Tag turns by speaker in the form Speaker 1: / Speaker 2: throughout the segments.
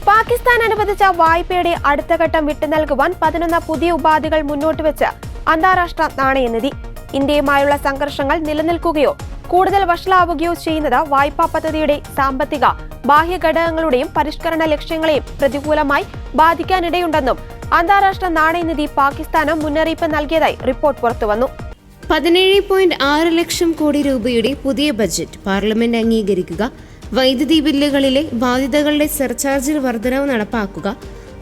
Speaker 1: പാകിസ്ഥാൻ അനുവദിച്ച വായ്പയുടെ അടുത്ത ഘട്ടം വിട്ടുനൽകുവാൻ 11 പുതിയ ഉപാധികൾ മുന്നോട്ട് വെച്ച് അന്താരാഷ്ട്ര നാണയനിധി. ഇന്ത്യയുമായുള്ള സംഘർഷങ്ങൾ നിലനിൽക്കുകയോ കൂടുതൽ വഷളാവുകയോ ചെയ്യുന്നത് വായ്പാ പദ്ധതിയുടെ സാമ്പത്തിക ബാഹ്യ ഘടകങ്ങളുടെയും പരിഷ്കരണ ലക്ഷ്യങ്ങളെയും പ്രതികൂലമായി ബാധിക്കാനിടയുണ്ടെന്നും അന്താരാഷ്ട്ര നാണയനിധി പാകിസ്ഥാന് മുന്നറിയിപ്പ് നൽകിയതായി റിപ്പോർട്ട് പുറത്തുവന്നു.
Speaker 2: 17.6 ലക്ഷം കോടി രൂപയുടെ പുതിയ ബജറ്റ് പാർലമെന്റ് അംഗീകരിക്കുക, വൈദ്യുതി ബില്ലുകളിലെ ബാധ്യതകളുടെ സർചാർജിൽ വർധനവ് നടപ്പാക്കുക,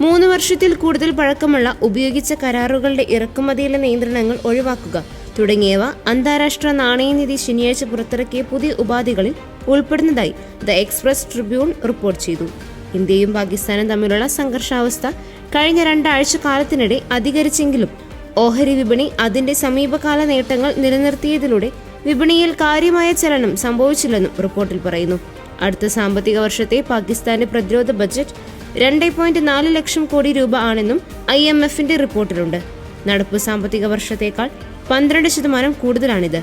Speaker 2: 3 വർഷത്തിൽ കൂടുതൽ പഴക്കമുള്ള ഉപയോഗിച്ച കരാറുകളുടെ ഇറക്കുമതിയിലെ നിയന്ത്രണങ്ങൾ ഒഴിവാക്കുക തുടങ്ങിയവ അന്താരാഷ്ട്ര നാണയനിധി ശനിയാഴ്ച പുറത്തിറക്കിയ പുതിയ ഉപാധികളിൽ ഉൾപ്പെടുന്നതായി ദ എക്സ്പ്രസ് ട്രിബ്യൂൺ റിപ്പോർട്ട് ചെയ്തു. ഇന്ത്യയും പാകിസ്ഥാനും തമ്മിലുള്ള സംഘർഷാവസ്ഥ കഴിഞ്ഞ 2 ആഴ്ച കാലത്തിനിടെ അധികരിച്ചെങ്കിലും ഓഹരി വിപണി അതിന്റെ സമീപകാല നേട്ടങ്ങൾ നിലനിർത്തിയതിലൂടെ വിപണിയിൽ കാര്യമായ ചലനം സംഭവിച്ചില്ലെന്നും റിപ്പോർട്ടിൽ പറയുന്നു. അടുത്ത സാമ്പത്തിക വർഷത്തെ പാകിസ്ഥാന്റെ പ്രതിരോധ ബജറ്റ് 2.4 ലക്ഷം കോടി രൂപ ആണെന്നും IMFന്റെ റിപ്പോർട്ടിലുണ്ട്. നടപ്പ് സാമ്പത്തിക വർഷത്തേക്കാൾ 12% കൂടുതലാണിത്.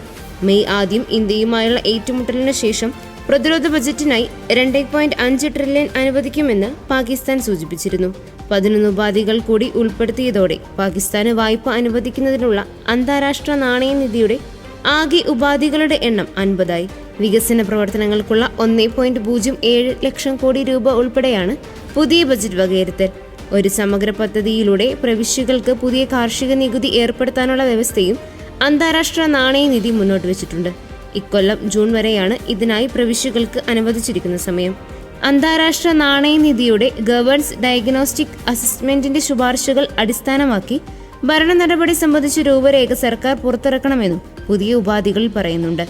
Speaker 2: മെയ് ആദ്യം ഇന്ത്യയുമായുള്ള ഏറ്റുമുട്ടലിന് ശേഷം പ്രതിരോധ ബജറ്റിനായി 2.5 ട്രില്യൺ അനുവദിക്കുമെന്ന് പാകിസ്ഥാൻ സൂചിപ്പിച്ചിരുന്നു. 11 ഉപാധികൾ കൂടി ഉൾപ്പെടുത്തിയതോടെ പാകിസ്ഥാന് വായ്പ അനുവദിക്കുന്നതിനുള്ള അന്താരാഷ്ട്ര നാണയനിധിയുടെ ആകെ ഉപാധികളുടെ എണ്ണം 50ആയി. വികസന പ്രവർത്തനങ്ങൾക്കുള്ള 1.07 ലക്ഷം കോടി രൂപ ഉൾപ്പെടെയാണ് പുതിയ ബജറ്റ് വകയിരുത്തൽ. ഒരു സമഗ്ര പദ്ധതിയിലൂടെ പ്രവിശ്യകൾക്ക് പുതിയ കാർഷിക നികുതി ഏർപ്പെടുത്താനുള്ള വ്യവസ്ഥയും അന്താരാഷ്ട്ര നാണയനിധി മുന്നോട്ട് വെച്ചിട്ടുണ്ട്. ഇക്കൊല്ലം ജൂൺ വരെയാണ് ഇതിനായി പ്രവിശ്യകൾക്ക് അനുവദിച്ചിരിക്കുന്ന സമയം. അന്താരാഷ്ട്ര നാണയനിധിയുടെ ഗവേൺസ് ഡയഗ്നോസ്റ്റിക് അസസ്മെന്റിന്റെ ശുപാർശകൾ അടിസ്ഥാനമാക്കി ഭരണ നടപടി സംബന്ധിച്ച രൂപരേഖ സർക്കാർ പുറത്തിറക്കണമെന്നും പുതിയ ഉപാധികളിൽ പറയുന്നുണ്ട്.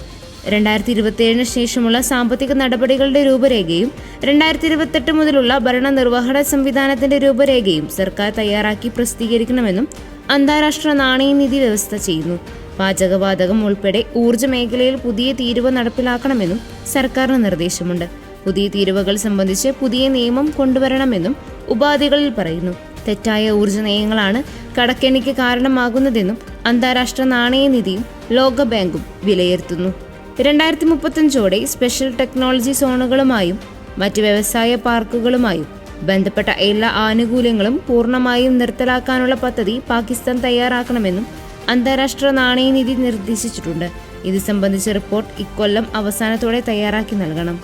Speaker 2: 2027 ശേഷമുള്ള സാമ്പത്തിക നടപടികളുടെ രൂപരേഖയും 2028 മുതലുള്ള ഭരണനിർവഹണ സംവിധാനത്തിന്റെ രൂപരേഖയും സർക്കാർ തയ്യാറാക്കി പ്രസിദ്ധീകരിക്കണമെന്നും അന്താരാഷ്ട്ര നാണയനിധി വ്യവസ്ഥ ചെയ്യുന്നു. പാചകവാതകം ഉൾപ്പെടെ ഊർജ്ജ മേഖലയിൽ പുതിയ തീരുവ നടപ്പിലാക്കണമെന്നും സർക്കാരിന് നിർദ്ദേശമുണ്ട്. പുതിയ തീരുവകൾ സംബന്ധിച്ച് പുതിയ നിയമം കൊണ്ടുവരണമെന്നും ഉപാധികളിൽ പറയുന്നു. തെറ്റായ ഊർജ്ജ നയങ്ങളാണ് കടക്കെണിക്ക് കാരണമാകുന്നതെന്നും അന്താരാഷ്ട്ര നാണയനിധിയും ലോകബാങ്കും വിലയിരുത്തുന്നു. 2035ഓടെ സ്പെഷ്യൽ ടെക്നോളജി സോണുകളുമായും മറ്റ് വ്യവസായ പാർക്കുകളുമായും ബന്ധപ്പെട്ട എല്ലാ ആനുകൂല്യങ്ങളും പൂർണ്ണമായും നിർത്തലാക്കാനുള്ള പദ്ധതി പാകിസ്ഥാൻ തയ്യാറാക്കണമെന്നും അന്താരാഷ്ട്ര നാണയനിധി നിർദ്ദേശിച്ചിട്ടുണ്ട്. ഇത് സംബന്ധിച്ച റിപ്പോർട്ട് ഇക്കൊല്ലം അവസാനത്തോടെ തയ്യാറാക്കി നൽകണം.